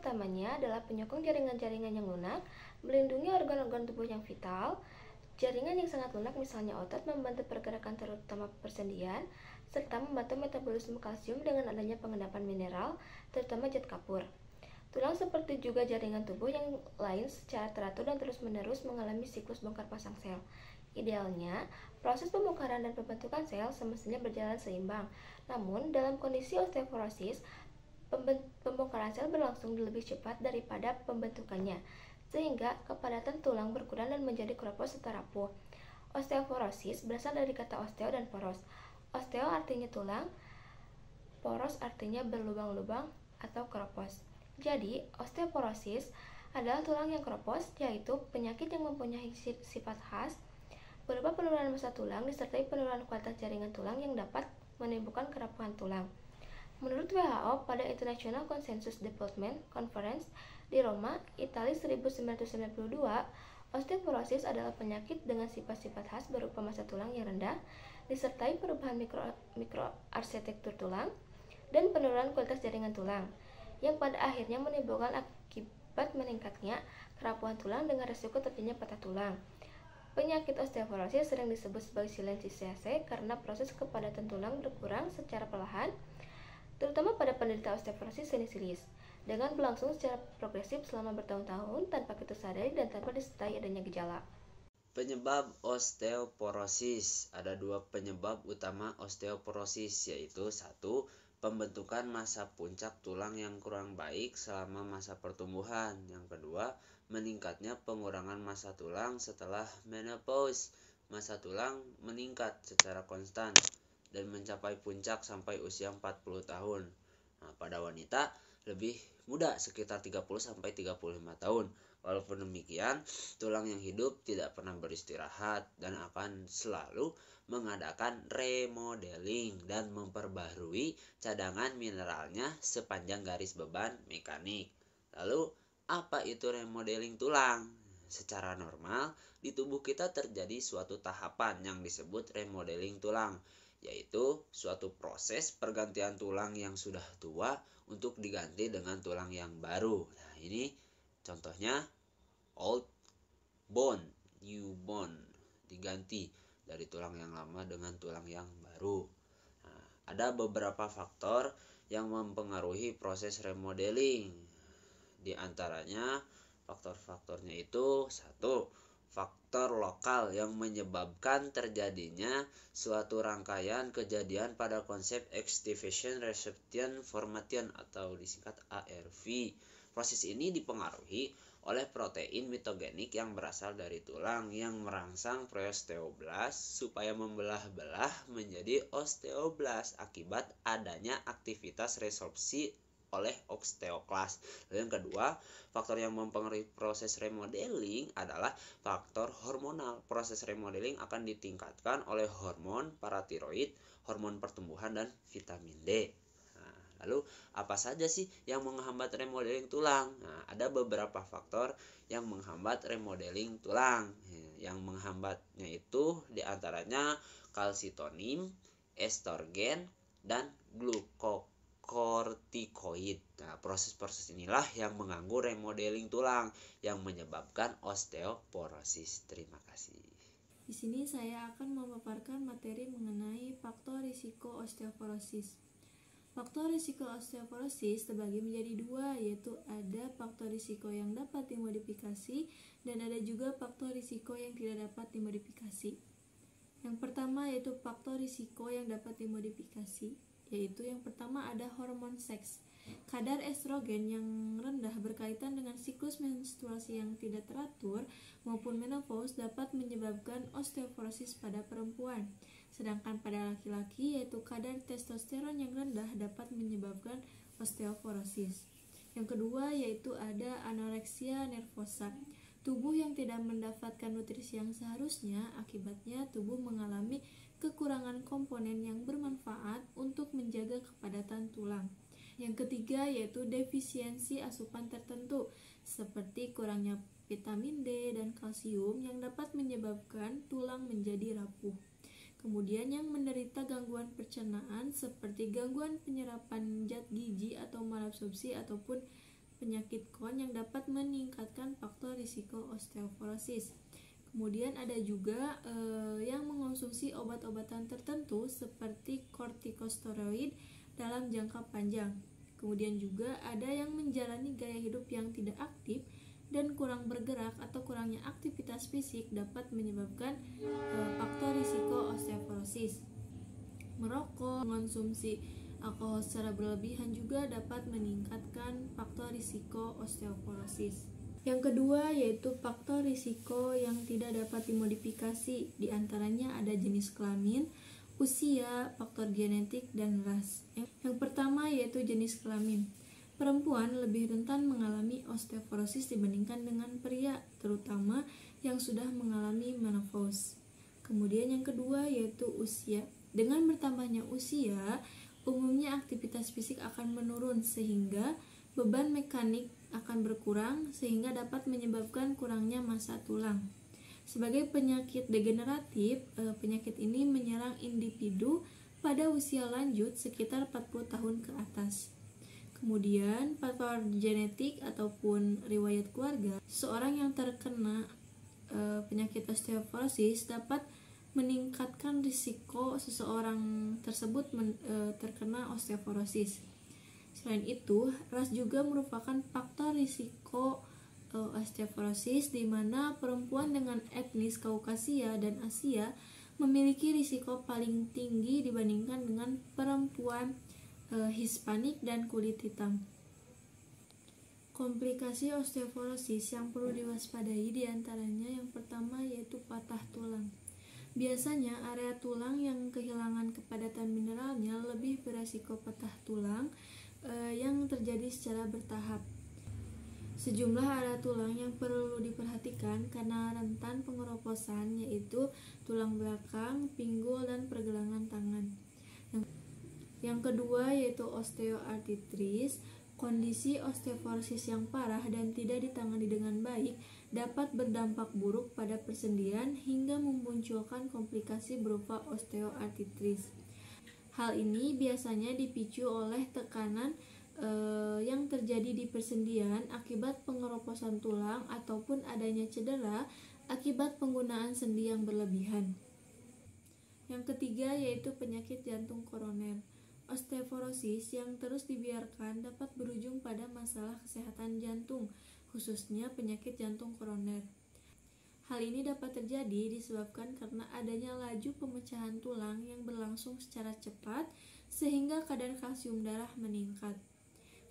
utamanya adalah penyokong jaringan-jaringan yang lunak, melindungi organ-organ tubuh yang vital. Jaringan yang sangat lunak misalnya otot membantu pergerakan terutama persendian, serta membantu metabolisme kalsium dengan adanya pengendapan mineral, terutama zat kapur. Tulang seperti juga jaringan tubuh yang lain secara teratur dan terus-menerus mengalami siklus bongkar pasang sel. Idealnya, proses pembongkaran dan pembentukan sel semestinya berjalan seimbang. Namun, dalam kondisi osteoporosis, pembongkaran sel berlangsung lebih cepat daripada pembentukannya, sehingga kepadatan tulang berkurang dan menjadi keropos serta rapuh. Osteoporosis berasal dari kata osteo dan poros. Osteo artinya tulang, poros artinya berlubang-lubang atau keropos. Jadi, osteoporosis adalah tulang yang keropos, yaitu penyakit yang mempunyai sifat khas berupa penurunan massa tulang disertai penurunan kualitas jaringan tulang yang dapat menimbulkan kerapuhan tulang. Menurut WHO, pada International Consensus Development Conference di Roma, Italia 1992, osteoporosis adalah penyakit dengan sifat-sifat khas berupa massa tulang yang rendah, disertai perubahan mikroarsitektur tulang, dan penurunan kualitas jaringan tulang, yang pada akhirnya menimbulkan akibat meningkatnya kerapuhan tulang dengan risiko terjadinya patah tulang. Penyakit osteoporosis sering disebut sebagai silenciase karena proses kepadatan tulang berkurang secara perlahan, terutama pada penderita osteoporosis sinisilis, dengan berlangsung secara progresif selama bertahun-tahun tanpa kita sadari dan tanpa disertai adanya gejala. Penyebab osteoporosis. Ada dua penyebab utama osteoporosis, yaitu satu, pembentukan massa puncak tulang yang kurang baik selama masa pertumbuhan. Yang kedua, meningkatnya pengurangan massa tulang setelah menopause. Massa tulang meningkat secara konstan dan mencapai puncak sampai usia 40 tahun. Nah, pada wanita lebih muda sekitar 30-35 tahun. Walaupun demikian, tulang yang hidup tidak pernah beristirahat dan akan selalu mengadakan remodeling dan memperbarui cadangan mineralnya sepanjang garis beban mekanik. Lalu, apa itu remodeling tulang? Secara normal, di tubuh kita terjadi suatu tahapan yang disebut remodeling tulang, yaitu suatu proses pergantian tulang yang sudah tua untuk diganti dengan tulang yang baru. Nah, ini contohnya old bone, new bone, diganti dari tulang yang lama dengan tulang yang baru. Nah, ada beberapa faktor yang mempengaruhi proses remodeling. Di antaranya faktor-faktornya itu satu, faktor lokal yang menyebabkan terjadinya suatu rangkaian kejadian pada konsep activation reception formation atau disingkat ARV. Proses ini dipengaruhi oleh protein mitogenik yang berasal dari tulang yang merangsang preosteoblast supaya membelah-belah menjadi osteoblast akibat adanya aktivitas resorpsi oleh osteoklas. Lalu yang kedua, faktor yang mempengaruhi proses remodeling adalah faktor hormonal. Proses remodeling akan ditingkatkan oleh hormon paratiroid, hormon pertumbuhan, dan vitamin D. Lalu apa saja sih yang menghambat remodeling tulang? Nah, ada beberapa faktor yang menghambat remodeling tulang. Yang menghambatnya itu diantaranya kalsitonin, estrogen, dan glukokortikoid. Nah, proses-proses inilah yang mengganggu remodeling tulang yang menyebabkan osteoporosis. Terima kasih. Di sini saya akan memaparkan materi mengenai faktor risiko osteoporosis. Faktor risiko osteoporosis terbagi menjadi dua, yaitu ada faktor risiko yang dapat dimodifikasi dan ada juga faktor risiko yang tidak dapat dimodifikasi. Yang pertama yaitu faktor risiko yang dapat dimodifikasi, yaitu yang pertama ada hormon seks. Kadar estrogen yang rendah berkaitan dengan siklus menstruasi yang tidak teratur maupun menopause dapat menyebabkan osteoporosis pada perempuan. Sedangkan pada laki-laki yaitu kadar testosteron yang rendah dapat menyebabkan osteoporosis. Yang kedua yaitu ada anoreksia nervosa. Tubuh yang tidak mendapatkan nutrisi yang seharusnya, akibatnya tubuh mengalami kekurangan komponen yang bermanfaat untuk menjaga kepadatan tulang. Yang ketiga yaitu defisiensi asupan tertentu, seperti kurangnya vitamin D dan kalsium yang dapat menyebabkan tulang menjadi rapuh. Kemudian yang menderita gangguan pencernaan seperti gangguan penyerapan zat gizi atau malabsorpsi ataupun penyakit Crohn yang dapat meningkatkan faktor risiko osteoporosis. Kemudian ada juga yang mengonsumsi obat-obatan tertentu seperti kortikosteroid dalam jangka panjang. Kemudian juga ada yang menjalani gaya hidup yang tidak aktif dan kurang bergerak atau kurangnya aktivitas fisik dapat menyebabkan faktor risiko osteoporosis. Merokok, mengonsumsi alkohol secara berlebihan juga dapat meningkatkan faktor risiko osteoporosis. Yang kedua yaitu faktor risiko yang tidak dapat dimodifikasi. Di antaranya ada jenis kelamin, usia, faktor genetik, dan ras. Yang pertama yaitu jenis kelamin. Perempuan lebih rentan mengalami osteoporosis dibandingkan dengan pria, terutama yang sudah mengalami menopause. Kemudian yang kedua yaitu usia. Dengan bertambahnya usia, umumnya aktivitas fisik akan menurun sehingga beban mekanik akan berkurang sehingga dapat menyebabkan kurangnya massa tulang. Sebagai penyakit degeneratif, penyakit ini menyerang individu pada usia lanjut sekitar 40 tahun ke atas. Kemudian, faktor genetik ataupun riwayat keluarga, seorang yang terkena penyakit osteoporosis dapat meningkatkan risiko seseorang tersebut terkena osteoporosis. Selain itu, ras juga merupakan faktor risiko osteoporosis di mana perempuan dengan etnis Kaukasia dan Asia memiliki risiko paling tinggi dibandingkan dengan perempuan Hispanik dan kulit hitam. Komplikasi osteoporosis yang perlu diwaspadai diantaranya yang pertama yaitu patah tulang. Biasanya area tulang yang kehilangan kepadatan mineralnya lebih beresiko patah tulang yang terjadi secara bertahap. Sejumlah area tulang yang perlu diperhatikan karena rentan pengeroposan yaitu tulang belakang, pinggul, dan pergelangan tangan. Yang kedua yaitu osteoartritis. Kondisi osteoporosis yang parah dan tidak ditangani dengan baik dapat berdampak buruk pada persendian hingga memunculkan komplikasi berupa osteoartritis. Hal ini biasanya dipicu oleh tekanan yang terjadi di persendian akibat pengeroposan tulang ataupun adanya cedera akibat penggunaan sendi yang berlebihan. Yang ketiga yaitu penyakit jantung koroner. Osteoporosis yang terus dibiarkan dapat berujung pada masalah kesehatan jantung, khususnya penyakit jantung koroner. Hal ini dapat terjadi disebabkan karena adanya laju pemecahan tulang yang berlangsung secara cepat sehingga kadar kalsium darah meningkat.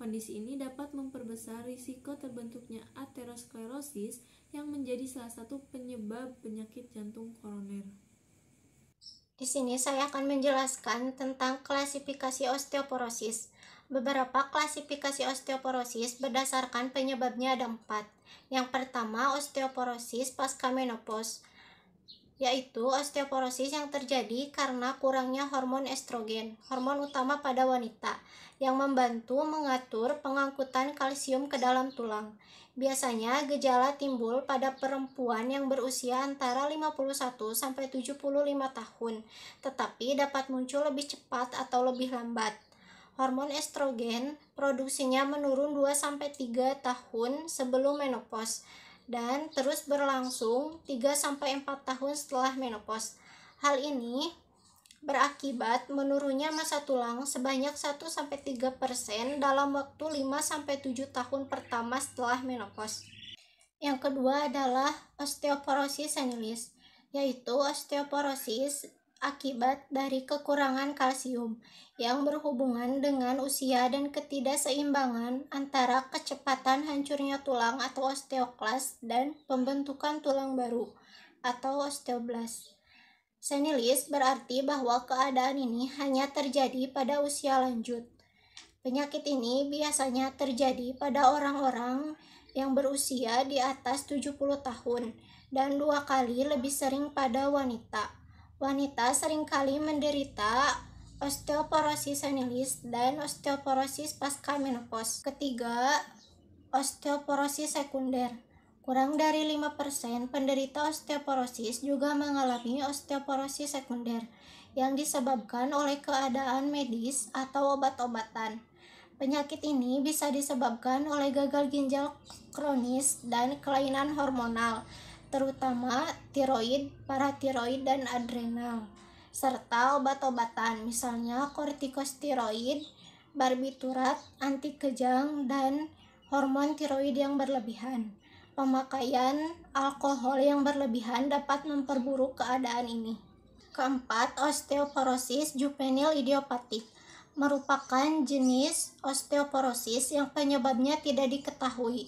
Kondisi ini dapat memperbesar risiko terbentuknya aterosklerosis yang menjadi salah satu penyebab penyakit jantung koroner. Di sini saya akan menjelaskan tentang klasifikasi osteoporosis. Beberapa klasifikasi osteoporosis berdasarkan penyebabnya ada 4. Yang pertama, osteoporosis pasca menopause, yaitu osteoporosis yang terjadi karena kurangnya hormon estrogen, hormon utama pada wanita, yang membantu mengatur pengangkutan kalsium ke dalam tulang. Biasanya gejala timbul pada perempuan yang berusia antara 51 sampai 75 tahun, tetapi dapat muncul lebih cepat atau lebih lambat. Hormon estrogen produksinya menurun 2 sampai 3 tahun sebelum menopause dan terus berlangsung 3 sampai 4 tahun setelah menopause. Hal ini berakibat menurunnya massa tulang sebanyak 1-3% dalam waktu 5-7 tahun pertama setelah menopause. Yang kedua adalah osteoporosis senilis, yaitu osteoporosis akibat dari kekurangan kalsium yang berhubungan dengan usia dan ketidakseimbangan antara kecepatan hancurnya tulang atau osteoklas dan pembentukan tulang baru atau osteoblast. Senilis berarti bahwa keadaan ini hanya terjadi pada usia lanjut. Penyakit ini biasanya terjadi pada orang-orang yang berusia di atas 70 tahun dan 2 kali lebih sering pada wanita. Wanita seringkali menderita osteoporosis senilis dan osteoporosis pasca menopause. Ketiga, osteoporosis sekunder. Kurang dari 5% penderita osteoporosis juga mengalami osteoporosis sekunder yang disebabkan oleh keadaan medis atau obat-obatan. Penyakit ini bisa disebabkan oleh gagal ginjal kronis dan kelainan hormonal, terutama tiroid, paratiroid, dan adrenal, serta obat-obatan, misalnya kortikosteroid, barbiturat, anti kejang, dan hormon tiroid yang berlebihan. Pemakaian alkohol yang berlebihan dapat memperburuk keadaan ini. Keempat, osteoporosis juvenil idiopatik merupakan jenis osteoporosis yang penyebabnya tidak diketahui.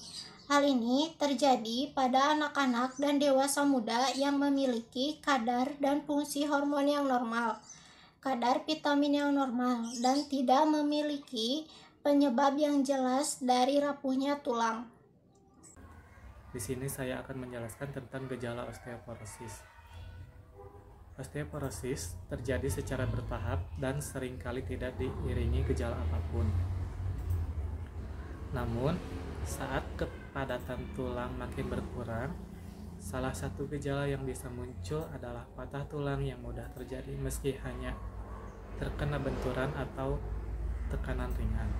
Hal ini terjadi pada anak-anak dan dewasa muda yang memiliki kadar dan fungsi hormon yang normal, kadar vitamin yang normal, dan tidak memiliki penyebab yang jelas dari rapuhnya tulang. Di sini saya akan menjelaskan tentang gejala osteoporosis. Osteoporosis terjadi secara bertahap dan seringkali tidak diiringi gejala apapun. Namun, saat kepadatan tulang makin berkurang, salah satu gejala yang bisa muncul adalah patah tulang yang mudah terjadi meski hanya terkena benturan atau tekanan ringan.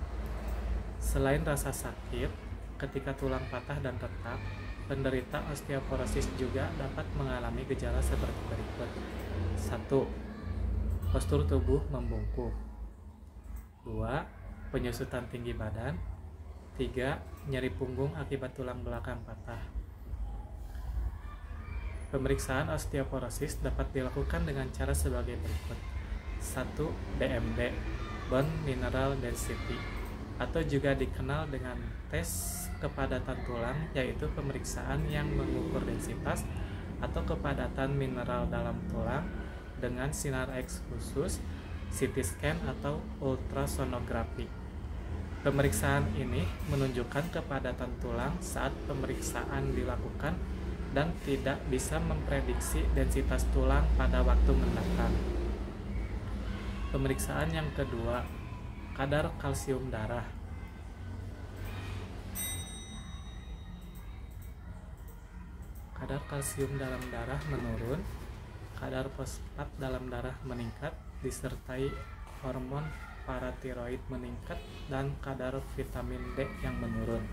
Selain rasa sakit, ketika tulang patah dan retak, penderita osteoporosis juga dapat mengalami gejala seperti berikut. 1. Postur tubuh membungkuk. 2. Penyusutan tinggi badan. 3. Nyeri punggung akibat tulang belakang patah. Pemeriksaan osteoporosis dapat dilakukan dengan cara sebagai berikut. 1. BMD, Bone Mineral Density, atau juga dikenal dengan tes kepadatan tulang, yaitu pemeriksaan yang mengukur densitas atau kepadatan mineral dalam tulang dengan sinar X khusus, CT scan, atau ultrasonografi. Pemeriksaan ini menunjukkan kepadatan tulang saat pemeriksaan dilakukan dan tidak bisa memprediksi densitas tulang pada waktu mendatang. Pemeriksaan yang kedua, kadar kalsium darah. Kadar kalsium dalam darah menurun, kadar fosfat dalam darah meningkat, disertai hormon paratiroid meningkat, dan kadar vitamin D yang menurun.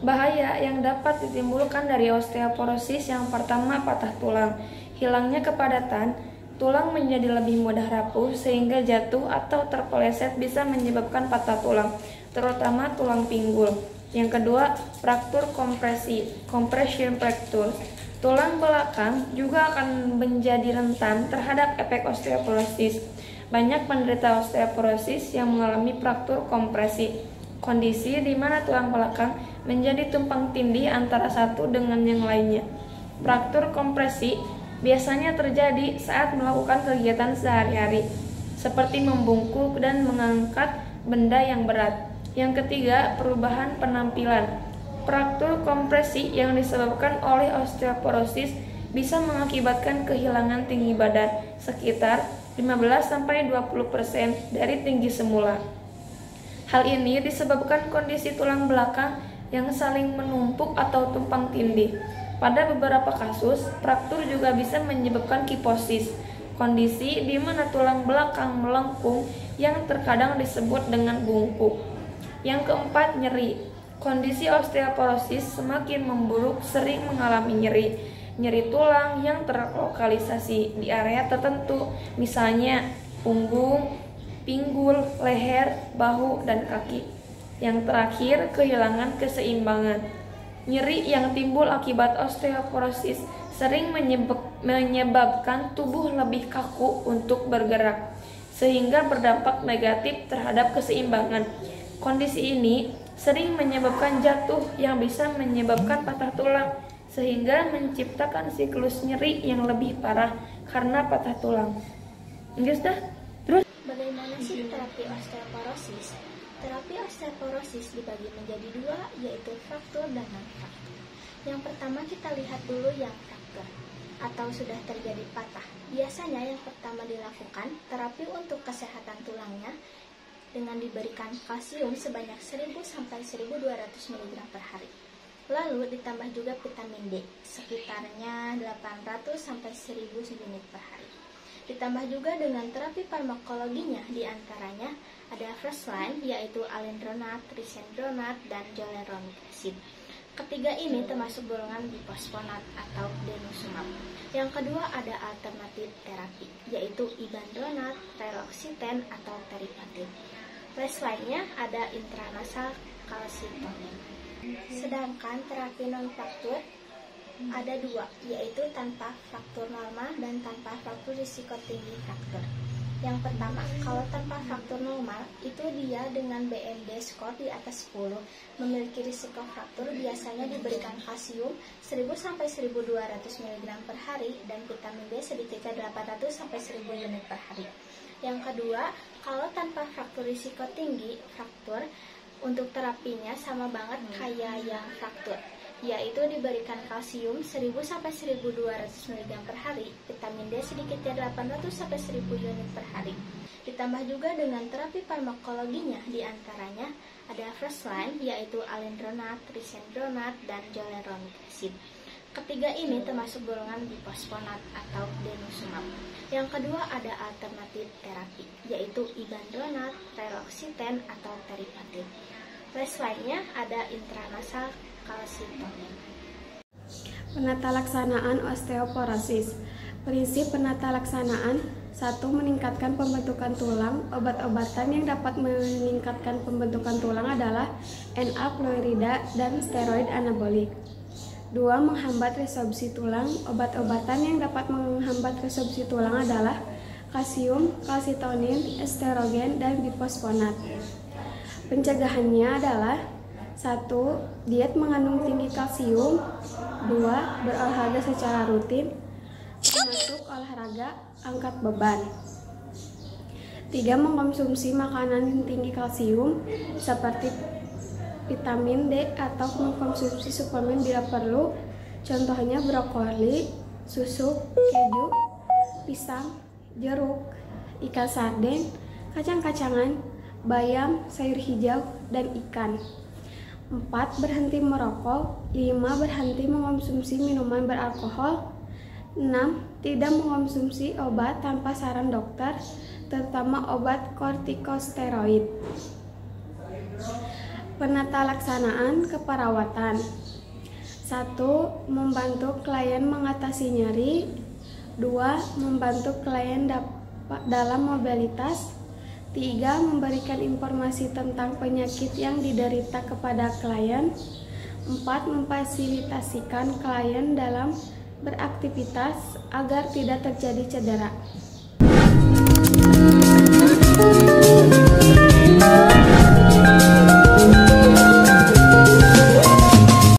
Bahaya yang dapat ditimbulkan dari osteoporosis: yang pertama, patah tulang. Hilangnya kepadatan, tulang menjadi lebih mudah rapuh sehingga jatuh atau terpeleset bisa menyebabkan patah tulang, terutama tulang pinggul. Yang kedua, fraktur kompresi, compression fracture. Tulang belakang juga akan menjadi rentan terhadap efek osteoporosis. Banyak penderita osteoporosis yang mengalami fraktur kompresi, kondisi di mana tulang belakang menjadi tumpang tindih antara satu dengan yang lainnya. Fraktur kompresi biasanya terjadi saat melakukan kegiatan sehari-hari, seperti membungkuk dan mengangkat benda yang berat. Yang ketiga, perubahan penampilan. Fraktur kompresi yang disebabkan oleh osteoporosis bisa mengakibatkan kehilangan tinggi badan sekitar 15-20% dari tinggi semula. Hal ini disebabkan kondisi tulang belakang yang saling menumpuk atau tumpang tindih. Pada beberapa kasus, fraktur juga bisa menyebabkan kiposis, kondisi di mana tulang belakang melengkung yang terkadang disebut dengan bungkuk. Yang keempat, nyeri. Kondisi osteoporosis semakin memburuk, sering mengalami nyeri tulang yang terlokalisasi di area tertentu, misalnya punggung, pinggul, leher, bahu, dan kaki. Yang terakhir, kehilangan keseimbangan. Nyeri yang timbul akibat osteoporosis sering menyebabkan tubuh lebih kaku untuk bergerak, sehingga berdampak negatif terhadap keseimbangan. Kondisi ini sering menyebabkan jatuh yang bisa menyebabkan patah tulang, sehingga menciptakan siklus nyeri yang lebih parah karena patah tulang. Terus? Bagaimana sih terapi osteoporosis? Terapi osteoporosis dibagi menjadi dua, yaitu fraktur dan non-fraktur. Yang pertama kita lihat dulu yang fraktur atau sudah terjadi patah. Biasanya yang pertama dilakukan terapi untuk kesehatan tulangnya dengan diberikan kalsium sebanyak 1000 sampai 1200 mg per hari. Lalu ditambah juga vitamin D sekitarnya 800 sampai 1000 unit per hari. Ditambah juga dengan terapi farmakologinya, diantaranya ada first line yaitu alendronat, risendronat, dan zoledronic acid. Ketiga ini termasuk golongan bifosfonat atau denosumab. Yang kedua ada alternatif terapi yaitu ibandronat, reloxiten, atau teripatit. First line-nya ada intranasal calcitonin. Sedangkan terapi non-fraktur ada dua, yaitu tanpa fraktur normal dan tanpa fraktur risiko tinggi fraktur. Yang pertama, kalau tanpa fraktur normal, itu dia dengan BMD skor di atas 10, memiliki risiko fraktur, biasanya diberikan kalsium 1000-1200 mg per hari dan vitamin D sedikitnya 800-1000 unit per hari. Yang kedua, kalau tanpa fraktur risiko tinggi fraktur, untuk terapinya sama banget kayak yang fraktur, yaitu diberikan kalsium 1000-1200 mg per hari, vitamin D sedikitnya 800-1000 unit per hari. Ditambah juga dengan terapi farmakologinya, diantaranya ada first line yaitu alendronat, risendronat, dan zoledronic acid. Ketiga ini termasuk golongan bifosfonat atau denosumab. Yang kedua ada alternatif terapi yaitu ibandronat, reloxiten, atau teripatit. First line-nya ada intranasal calcitonin. Penata laksanaan osteoporosis. Prinsip penata laksanaan: 1. Meningkatkan pembentukan tulang. Obat-obatan yang dapat meningkatkan pembentukan tulang adalah NA-fluorida dan steroid anabolik. 2. Menghambat resorpsi tulang. Obat-obatan yang dapat menghambat resorpsi tulang adalah kalsium, kalsitonin, estrogen, dan bifosfonat. Pencegahannya adalah 1. Diet mengandung tinggi kalsium. 2. Berolahraga secara rutin, termasuk olahraga angkat beban. 3. Mengkonsumsi makanan yang tinggi kalsium seperti vitamin D atau mengkonsumsi suplemen bila perlu, contohnya brokoli, susu, keju, pisang, jeruk, ikan sarden, kacang-kacangan, bayam, sayur hijau, dan ikan. 4. Berhenti merokok. 5. Berhenti mengonsumsi minuman beralkohol. 6. Tidak mengonsumsi obat tanpa saran dokter, terutama obat kortikosteroid. Penata laksanaan keperawatan. 1. Membantu klien mengatasi nyeri. 2. Membantu klien dalam mobilitas. 3. Memberikan informasi tentang penyakit yang diderita kepada klien. 4. Memfasilitasikan klien dalam beraktivitas agar tidak terjadi cedera.